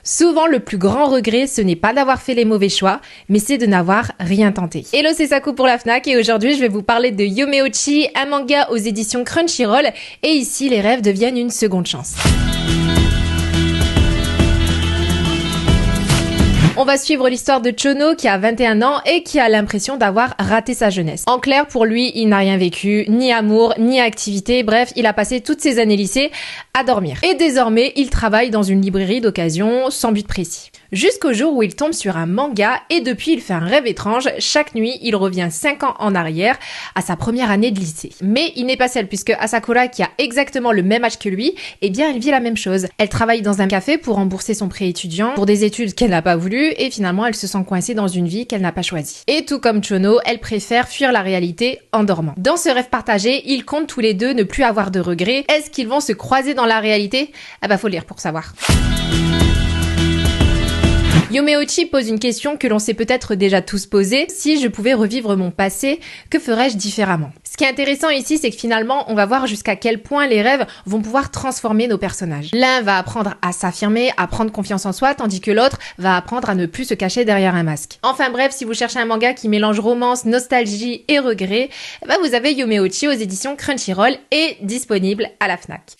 Souvent, le plus grand regret, ce n'est pas d'avoir fait les mauvais choix, mais c'est de n'avoir rien tenté. Hello, c'est Sakou pour la Fnac et aujourd'hui, je vais vous parler de Yomeochi, un manga aux éditions Crunchyroll. Et ici, les rêves deviennent une seconde chance. On va suivre l'histoire de Chono qui a 21 ans et qui a l'impression d'avoir raté sa jeunesse. En clair, pour lui, il n'a rien vécu, ni amour, ni activité, bref, il a passé toutes ses années lycée à dormir. Et désormais, il travaille dans une librairie d'occasion sans but précis. Jusqu'au jour où il tombe sur un manga et depuis il fait un rêve étrange. Chaque nuit, il revient 5 ans en arrière à sa première année de lycée. Mais il n'est pas seul puisque Asakura, qui a exactement le même âge que lui, eh bien elle vit la même chose. Elle travaille dans un café pour rembourser son prêt étudiant pour des études qu'elle n'a pas voulu et finalement elle se sent coincée dans une vie qu'elle n'a pas choisie. Et tout comme Chono, elle préfère fuir la réalité en dormant. Dans ce rêve partagé, ils comptent tous les deux ne plus avoir de regrets. Est-ce qu'ils vont se croiser dans la réalité? Ah bah faut lire pour savoir. Yomeochi pose une question que l'on s'est peut-être déjà tous posée. Si je pouvais revivre mon passé, que ferais-je différemment? Ce qui est intéressant ici, c'est que finalement, on va voir jusqu'à quel point les rêves vont pouvoir transformer nos personnages. L'un va apprendre à s'affirmer, à prendre confiance en soi, tandis que l'autre va apprendre à ne plus se cacher derrière un masque. Enfin bref, si vous cherchez un manga qui mélange romance, nostalgie et regret, vous avez Yomeochi aux éditions Crunchyroll et disponible à la Fnac.